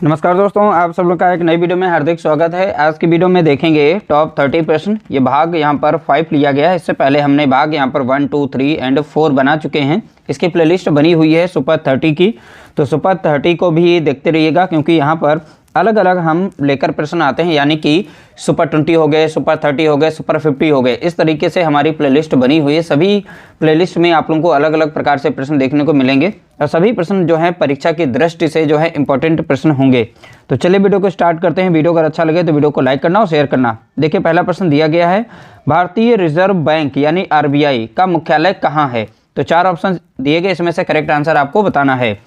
नमस्कार दोस्तों, आप सब लोग का एक नई वीडियो में हार्दिक स्वागत है। आज की वीडियो में देखेंगे टॉप 30 प्रश्न। ये भाग यहाँ पर 5 लिया गया है। इससे पहले हमने भाग यहाँ पर 1, 2, 3 एंड 4 बना चुके हैं। इसकी प्लेलिस्ट बनी हुई है सुपर 30 की, तो सुपर 30 को भी देखते रहिएगा, क्योंकि यहाँ पर अलग अलग हम लेकर प्रश्न आते हैं, यानी कि सुपर 20 हो गए, सुपर 30 हो गए, सुपर 50 हो गए। इस तरीके से हमारी प्लेलिस्ट बनी हुई है। सभी प्लेलिस्ट में आप लोगों को अलग अलग प्रकार से प्रश्न देखने को मिलेंगे और सभी प्रश्न जो हैं परीक्षा की दृष्टि से जो है इंपॉर्टेंट प्रश्न होंगे। तो चलिए वीडियो को स्टार्ट करते हैं। वीडियो अगर अच्छा लगे तो वीडियो को लाइक करना और शेयर करना। देखिए, पहला प्रश्न दिया गया है, भारतीय रिजर्व बैंक यानी आरबीआई का मुख्यालय कहाँ है? तो 4 ऑप्शन दिए गए, इसमें से करेक्ट आंसर आपको बताना है।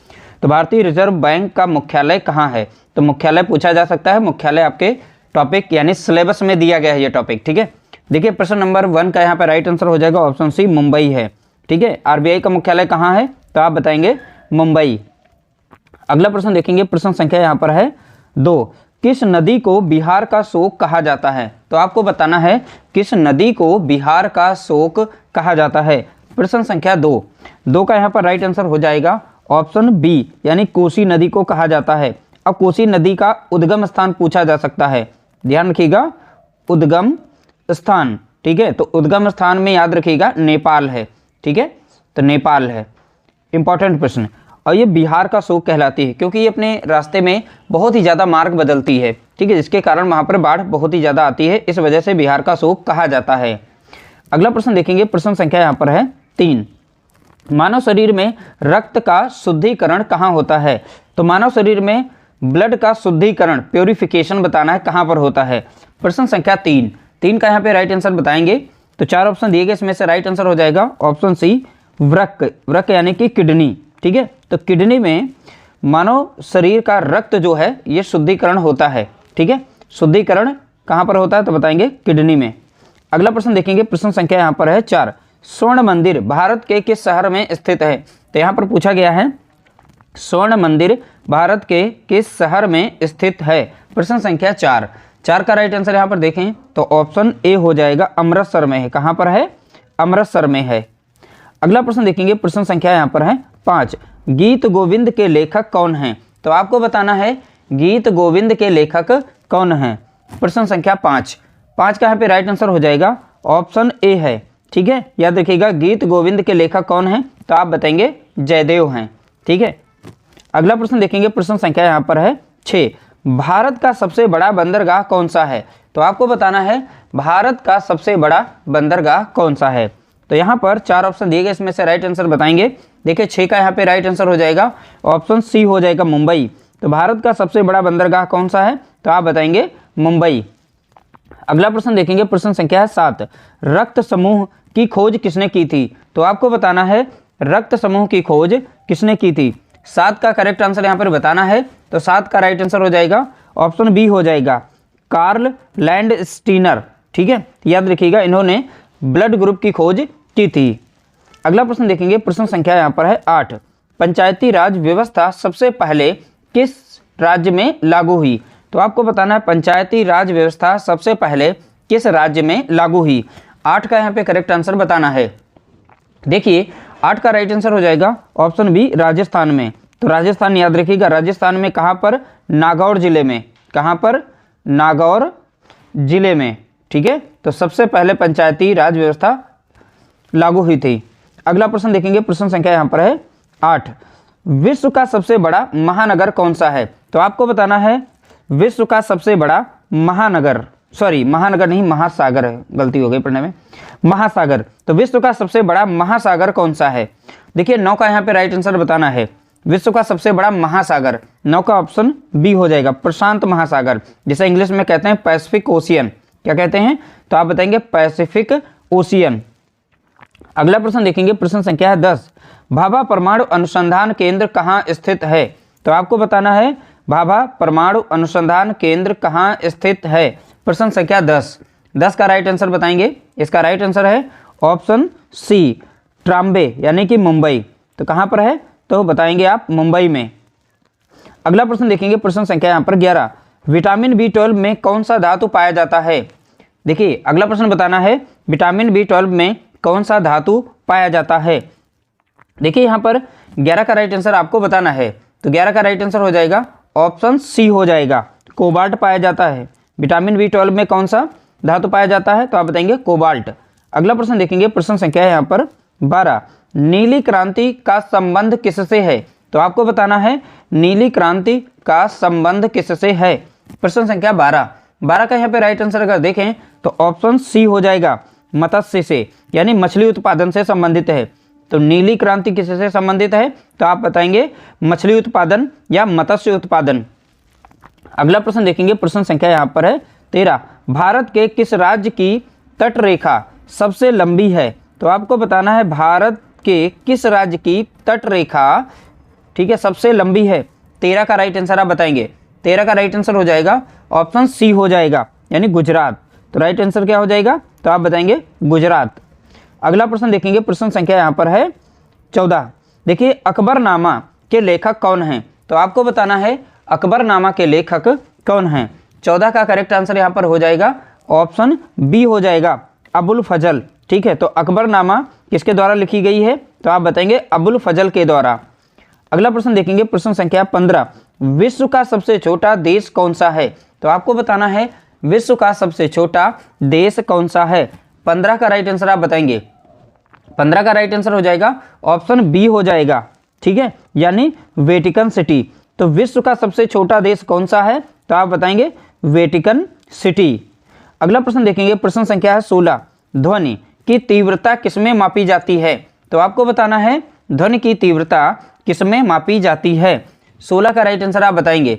तो भारतीय रिजर्व बैंक का मुख्यालय कहाँ है? तो मुख्यालय पूछा जा सकता है। मुख्यालय आपके टॉपिक यानी सिलेबस में दिया गया है ये टॉपिक, ठीक है। देखिए, प्रश्न नंबर 1 का यहाँ पर राइट आंसर हो जाएगा ऑप्शन सी, मुंबई है, ठीक है। आरबीआई का मुख्यालय कहाँ है? तो आप बताएंगे मुंबई। अगला प्रश्न देखेंगे, प्रश्न संख्या यहाँ पर है 2। किस नदी को बिहार का शोक कहा जाता है? तो आपको बताना है किस नदी को बिहार का शोक कहा जाता है। प्रश्न संख्या 2 का यहाँ पर राइट आंसर हो जाएगा ऑप्शन बी, यानी कोसी नदी को कहा जाता है। अब कोसी नदी का उद्गम स्थान पूछा जा सकता है, ध्यान रखिएगा, उद्गम स्थान, ठीक है। तो उद्गम स्थान में याद रखिएगा नेपाल है, ठीक है। तो नेपाल है, इंपॉर्टेंट प्रश्न। और ये बिहार का शोक कहलाती है क्योंकि ये अपने रास्ते में बहुत ही ज़्यादा मार्ग बदलती है, ठीक है, जिसके कारण वहाँ पर बाढ़ बहुत ही ज़्यादा आती है। इस वजह से बिहार का शोक कहा जाता है। अगला प्रश्न देखेंगे, प्रश्न संख्या यहाँ पर है 3। मानव शरीर में रक्त का शुद्धिकरण कहाँ होता है? तो मानव शरीर में ब्लड का शुद्धिकरण, प्योरिफिकेशन बताना है कहाँ पर होता है। प्रश्न संख्या 3 का यहाँ पे राइट आंसर बताएंगे। तो 4 ऑप्शन दिए गए, इसमें से राइट आंसर हो जाएगा ऑप्शन सी, वृक्क यानी कि किडनी, ठीक है। तो किडनी में मानव शरीर का रक्त जो है ये शुद्धिकरण होता है, ठीक है। शुद्धिकरण कहाँ पर होता है? तो बताएंगे किडनी में। अगला प्रश्न देखेंगे, प्रश्न संख्या यहाँ पर है 4। स्वर्ण मंदिर भारत के किस शहर में स्थित है? तो यहाँ पर पूछा गया है स्वर्ण मंदिर भारत के किस शहर में स्थित है। प्रश्न संख्या 4 का राइट आंसर यहाँ पर देखें तो ऑप्शन ए हो जाएगा, अमृतसर में है। कहाँ पर है? अमृतसर में है। अगला प्रश्न देखेंगे, प्रश्न संख्या यहाँ पर है 5। गीत गोविंद के लेखक कौन हैं? तो आपको बताना है गीत गोविंद के लेखक कौन हैं। प्रश्न संख्या 5 का यहाँ पे राइट आंसर हो जाएगा ऑप्शन ए है, ठीक है। याद रखिएगा, गीत गोविंद के लेखक कौन हैं? तो आप बताएंगे जयदेव हैं, ठीक है। अगला प्रश्न देखेंगे, प्रश्न संख्या यहाँ पर है 6। भारत का सबसे बड़ा बंदरगाह कौन सा है? तो आपको बताना है भारत का सबसे बड़ा बंदरगाह कौन सा है। तो यहाँ पर 4 ऑप्शन दिए गए, इसमें से राइट आंसर बताएंगे। देखिए, 6 का यहाँ पे राइट आंसर हो जाएगा ऑप्शन सी हो जाएगा, मुंबई। तो भारत का सबसे बड़ा बंदरगाह कौन सा है? तो आप बताएंगे मुंबई। अगला प्रश्न देखेंगे, प्रश्न संख्या है 7। रक्त समूह की खोज किसने की थी? तो आपको बताना है रक्त समूह की खोज किसने की थी। 7 का करेक्ट आंसर यहाँ पर बताना है। तो 7 का राइट आंसर हो जाएगा ऑप्शन बी हो जाएगा, कार्ल लैंडस्टीनर, ठीक है। याद रखिएगा, इन्होंने ब्लड ग्रुप की खोज की थी। अगला प्रश्न देखेंगे, प्रश्न संख्या यहाँ पर है 8। पंचायती राज व्यवस्था सबसे पहले किस राज्य में लागू हुई? तो आपको बताना है पंचायती राज व्यवस्था सबसे पहले किस राज्य में लागू हुई। 8 का यहाँ पे करेक्ट आंसर बताना है। देखिए, 8 का राइट आंसर हो जाएगा ऑप्शन बी, राजस्थान में। तो राजस्थान याद रखिएगा, राजस्थान में कहाँ पर? नागौर जिले में। कहाँ पर? नागौर जिले में, ठीक है। तो सबसे पहले पंचायती राज व्यवस्था लागू हुई थी। अगला प्रश्न देखेंगे, प्रश्न संख्या यहाँ पर है 8। विश्व का सबसे बड़ा महानगर कौन सा है? तो आपको बताना है विश्व का सबसे बड़ा महानगर, सॉरी महानगर नहीं, महासागर है, गलती हो गई पढ़ने में, महासागर। तो विश्व का सबसे बड़ा महासागर कौन सा है? देखिए, 9 का यहाँ पे राइट आंसर बताना है। विश्व का सबसे बड़ा महासागर 9 का ऑप्शन बी हो जाएगा, प्रशांत महासागर, जिसे इंग्लिश में कहते हैं पैसिफिक ओशियन। क्या कहते हैं? तो आप बताएंगे पैसिफिक ओशियन। अगला प्रश्न देखेंगे, प्रश्न संख्या है 10। भाभा परमाणु अनुसंधान केंद्र कहाँ स्थित है? तो आपको बताना है भाभा परमाणु अनुसंधान केंद्र कहाँ स्थित है। प्रश्न संख्या 10 का राइट आंसर बताएंगे। इसका राइट आंसर है ऑप्शन सी, ट्राम्बे यानी कि मुंबई। तो कहाँ पर है? तो बताएंगे आप मुंबई में। अगला प्रश्न देखेंगे, प्रश्न संख्या यहाँ पर 11। विटामिन B12 में कौन सा धातु पाया जाता है? देखिए, अगला प्रश्न बताना है विटामिन B12 में कौन सा धातु पाया जाता है। देखिए, यहाँ पर 11 का राइट आंसर आपको बताना है। तो 11 का राइट आंसर हो जाएगा ऑप्शन सी हो जाएगा, कोबाल्ट पाया जाता है। विटामिन B12 में कौन सा धातु पाया जाता है, तो आप बताएंगे कोबाल्ट। अगला प्रश्न देखेंगे, प्रश्न संख्या है यहाँ पर 12, नीली क्रांति का संबंध किससे है, तो आपको बताना है नीली क्रांति का संबंध किससे है। प्रश्न संख्या 12 का यहाँ पे राइट आंसर अगर देखें तो ऑप्शन सी हो जाएगा, मत्स्य से, यानी मछली उत्पादन से संबंधित है। तो नीली क्रांति किससे संबंधित है, तो आप बताएंगे मछली उत्पादन या मत्स्य उत्पादन। अगला प्रश्न देखेंगे, प्रश्न संख्या यहाँ पर है 13, भारत के किस राज्य की तट रेखा सबसे लंबी है, तो आपको बताना है भारत के किस राज्य की तट रेखा, ठीक है, सबसे लंबी है। 13 का राइट आंसर आप बताएंगे, 13 का राइट आंसर हो जाएगा ऑप्शन सी हो जाएगा, यानी गुजरात। तो राइट आंसर क्या हो जाएगा, तो आप बताएंगे गुजरात। अगला प्रश्न देखेंगे, प्रश्न संख्या यहाँ पर है 14, देखिए अकबरनामा के लेखक कौन हैं, तो आपको बताना है अकबरनामा के लेखक कौन हैं। 14 का करेक्ट आंसर यहाँ पर हो जाएगा ऑप्शन बी हो जाएगा, अबुल फजल। ठीक है, तो अकबरनामा किसके द्वारा लिखी गई है, तो आप बताएंगे अबुल फजल के द्वारा। अगला प्रश्न देखेंगे, प्रश्न संख्या 15, विश्व का सबसे छोटा देश कौन सा है, तो आपको बताना है विश्व का सबसे छोटा देश कौन सा है। 15 का राइट आंसर आप बताएंगे, 15 का राइट आंसर हो जाएगा ऑप्शन बी हो जाएगा, ठीक है, यानी वेटिकन सिटी। तो विश्व का सबसे छोटा देश कौन सा है, तो आप बताएंगे वेटिकन सिटी। अगला प्रश्न देखेंगे, प्रश्न संख्या है 16, ध्वनि की तीव्रता किसमें मापी जाती है, तो आपको बताना है ध्वनि की तीव्रता किसमें मापी जाती है। 16 का राइट आंसर आप बताएंगे,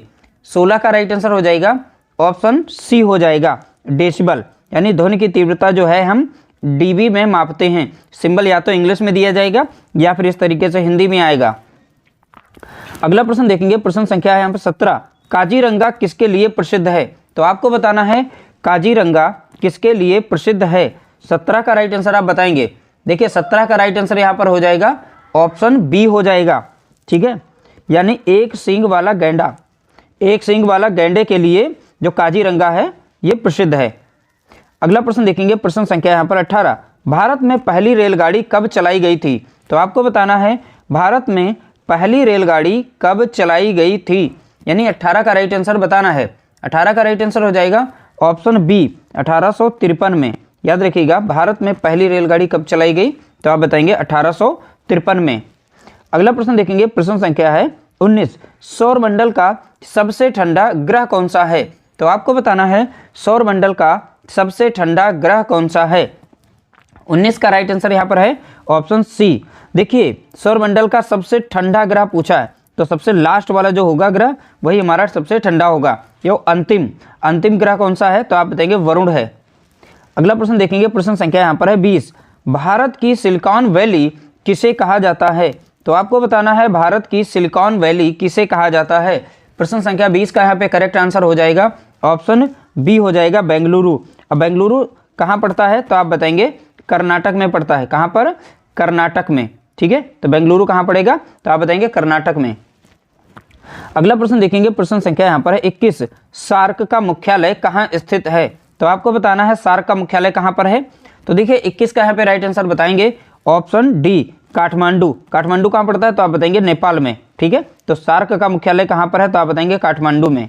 16 का राइट आंसर हो जाएगा ऑप्शन सी हो जाएगा, डेसिबल, यानी ध्वनि की तीव्रता जो है हम डीबी में मापते हैं। सिंबल या तो इंग्लिश में दिया जाएगा या फिर इस तरीके से हिंदी में आएगा। अगला प्रश्न देखेंगे, प्रश्न संख्या है यहाँ पर 17, काजीरंगा किसके लिए प्रसिद्ध है, तो आपको बताना है काजीरंगा किसके लिए प्रसिद्ध है। 17 का राइट आंसर आप बताएंगे, देखिए 17 का राइट आंसर यहाँ पर हो जाएगा ऑप्शन बी हो जाएगा, ठीक है, यानी एक सींग वाला गैंडा, एक सींग वाला गैंडे के लिए जो काजीरंगा है ये प्रसिद्ध है। अगला प्रश्न देखेंगे, प्रश्न संख्या यहाँ पर 18, भारत में पहली रेलगाड़ी कब चलाई गई थी, तो आपको बताना है भारत में पहली रेलगाड़ी कब चलाई गई थी, यानी 18 का राइट आंसर बताना है। 18 का राइट आंसर हो जाएगा ऑप्शन बी, 1853 में। याद रखिएगा, भारत में पहली रेलगाड़ी कब चलाई गई, तो आप बताएंगे 1853 में। अगला प्रश्न देखेंगे, प्रश्न संख्या है 19, सौरमंडल का सबसे ठंडा ग्रह कौन सा है, तो आपको बताना है सौरमंडल का सबसे ठंडा ग्रह कौन सा है। 19 का राइट आंसर यहाँ पर है ऑप्शन सी। देखिए सौरमंडल का सबसे ठंडा ग्रह पूछा है, तो सबसे लास्ट वाला जो होगा ग्रह वही हमारा सबसे ठंडा होगा। ये अंतिम ग्रह कौन सा है, तो आप बताएंगे वरुण है। अगला प्रश्न देखेंगे, प्रश्न संख्या यहाँ पर है 20, भारत की सिलिकॉन वैली किसे कहा जाता है, तो आपको बताना है भारत की सिलिकॉन वैली किसे कहा जाता है। प्रश्न संख्या 20 का यहाँ पे करेक्ट आंसर हो जाएगा ऑप्शन बी हो जाएगा, बेंगलुरु। अब बेंगलुरु कहाँ पड़ता है, तो आप बताएंगे कर्नाटक में पड़ता है। कहाँ पर, कर्नाटक में, ठीक है, तो बेंगलुरु कहाँ पड़ेगा, तो आप बताएंगे कर्नाटक में। अगला प्रश्न देखेंगे, प्रश्न संख्या यहाँ पर है 21, सार्क का मुख्यालय कहाँ स्थित है, तो आपको बताना है सार्क का मुख्यालय कहाँ पर है। तो देखिए 21 का यहाँ पे राइट आंसर बताएंगे ऑप्शन डी, काठमांडू। काठमांडू कहाँ पड़ता है, तो आप बताएंगे नेपाल में, ठीक है, तो सार्क का मुख्यालय कहाँ पर है, तो आप बताएंगे काठमांडू में।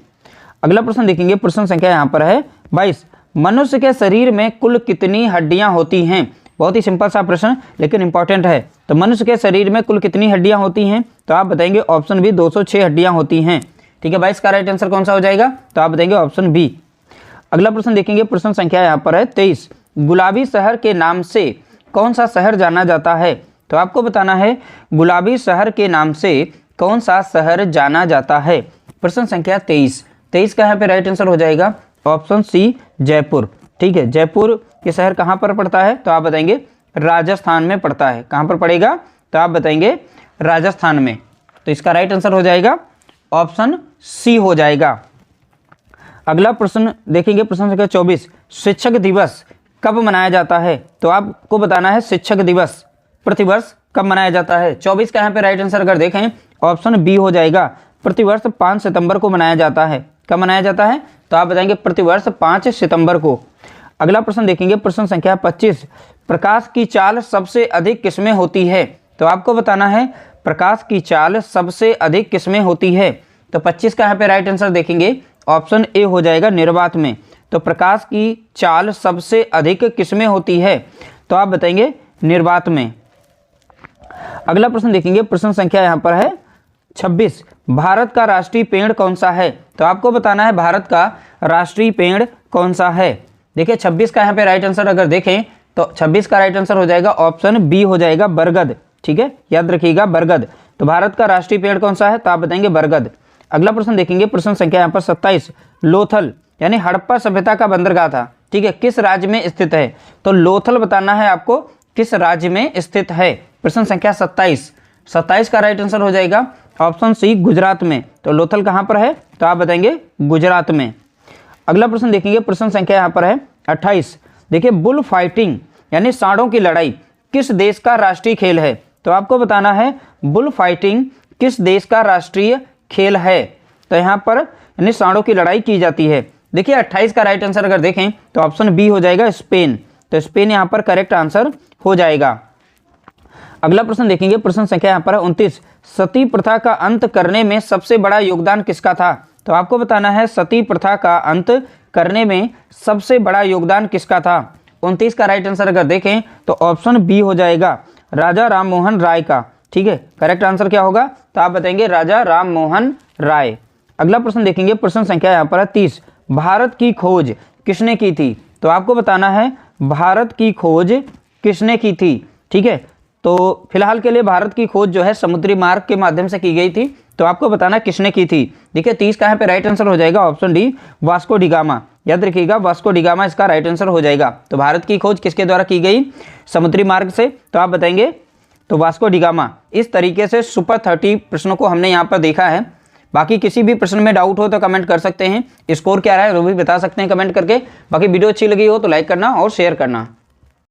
अगला प्रश्न देखेंगे, प्रश्न संख्या यहाँ पर है 22, मनुष्य के शरीर में कुल कितनी हड्डियाँ होती हैं। बहुत ही सिंपल सा प्रश्न लेकिन इंपॉर्टेंट है। तो मनुष्य के शरीर में कुल कितनी हड्डियाँ होती हैं, तो आप बताएंगे ऑप्शन बी, 206 हड्डियाँ होती हैं, ठीक है। 22 का राइट आंसर कौन सा हो जाएगा, तो आप बताएंगे ऑप्शन बी। अगला प्रश्न देखेंगे, प्रश्न संख्या यहाँ पर है 23, गुलाबी शहर के नाम से कौन सा शहर जाना जाता है, तो आपको बताना है गुलाबी शहर के नाम से कौन सा शहर जाना जाता है। प्रश्न संख्या 23 का यहाँ पे राइट आंसर हो जाएगा ऑप्शन सी, जयपुर, ठीक है। जयपुर ये शहर कहाँ पर पड़ता है, तो आप बताएंगे राजस्थान में पड़ता है। कहाँ पर पड़ेगा, तो आप बताएंगे राजस्थान में। तो इसका राइट आंसर हो जाएगा ऑप्शन सी हो जाएगा। अगला प्रश्न देखेंगे, प्रश्न संख्या 24, शिक्षक दिवस कब मनाया जाता है, तो आपको बताना है शिक्षक दिवस प्रतिवर्ष कब मनाया जाता है। 24 का यहाँ पे राइट आंसर अगर देखें ऑप्शन बी हो जाएगा, प्रतिवर्ष 5 सितंबर को मनाया जाता है। कब मनाया जाता है, तो आप बताएंगे प्रतिवर्ष 5 सितंबर को। अगला प्रश्न देखेंगे, प्रश्न संख्या 25, प्रकाश की चाल सबसे अधिक किसमें होती है, तो आपको बताना है प्रकाश की चाल सबसे अधिक किसमें होती है। तो 25 का यहाँ पे राइट आंसर देखेंगे ऑप्शन ए हो जाएगा निर्वात में। तो प्रकाश की चाल सबसे अधिक किसमें होती है, तो आप बताएंगे निर्वात में। अगला प्रश्न देखेंगे, प्रश्न संख्या यहाँ पर है 26। भारत का राष्ट्रीय पेड़ कौन सा है, तो आपको बताना है भारत का राष्ट्रीय पेड़ कौन सा है। देखिए 26 का यहाँ पे राइट आंसर अगर देखें तो 26 का राइट आंसर हो जाएगा ऑप्शन बी हो जाएगा बरगद। ठीक है, याद रखिएगा बरगद। तो भारत का राष्ट्रीय पेड़ कौन सा है, तो आप बताएंगे बरगद। अगला प्रश्न देखेंगे, प्रश्न संख्या यहाँ पर 27। लोथल यानी हड़प्पा सभ्यता का बंदरगाह था, ठीक है, किस राज्य में स्थित है, तो लोथल बताना है आपको किस राज्य में स्थित है। प्रश्न संख्या 27 का राइट आंसर हो जाएगा ऑप्शन सी गुजरात में। तो लोथल कहाँ पर है, तो आप बताएंगे गुजरात में। अगला प्रश्न देखेंगे, प्रश्न संख्या यहाँ पर है 28। देखिए बुल फाइटिंग यानी सांडों की लड़ाई किस देश का राष्ट्रीय खेल है, तो आपको बताना है बुल फाइटिंग किस देश का राष्ट्रीय खेल है। तो यहाँ पर यानी सांडों की लड़ाई की जाती है। देखिए 28 का राइट आंसर अगर देखें तो ऑप्शन बी हो जाएगा स्पेन। तो स्पेन यहाँ पर करेक्ट आंसर हो जाएगा। अगला प्रश्न देखेंगे, प्रश्न संख्या यहाँ पर है 29। सती प्रथा का अंत करने में सबसे बड़ा योगदान किसका था, तो आपको बताना है सती प्रथा का अंत करने में सबसे बड़ा योगदान किसका था। 29 का राइट आंसर अगर देखें तो ऑप्शन बी हो जाएगा राजा राम मोहन राय का। ठीक है, करेक्ट आंसर क्या होगा, तो आप बताएंगे राजा राम मोहन राय। अगला प्रश्न देखेंगे, प्रश्न संख्या यहाँ पर है 30। भारत की खोज किसने की थी, तो आपको बताना है भारत की खोज किसने की थी। ठीक है, तो फिलहाल के लिए भारत की खोज जो है समुद्री मार्ग के माध्यम से की गई थी। तो आपको बताना किसने की थी। देखिए 30 का यहाँ पे राइट आंसर हो जाएगा ऑप्शन डी वास्को डिगामा। याद रखिएगा वास्को डिगामा इसका राइट आंसर हो जाएगा। तो भारत की खोज किसके द्वारा की गई, समुद्री मार्ग से, तो आप बताएंगे तो वास्को डिगामा। इस तरीके से सुपर 30 प्रश्नों को हमने यहाँ पर देखा है। बाकी किसी भी प्रश्न में डाउट हो तो कमेंट कर सकते हैं, स्कोर क्या रहा है वो भी बता सकते हैं कमेंट करके। बाकी वीडियो अच्छी लगी हो तो लाइक करना और शेयर करना।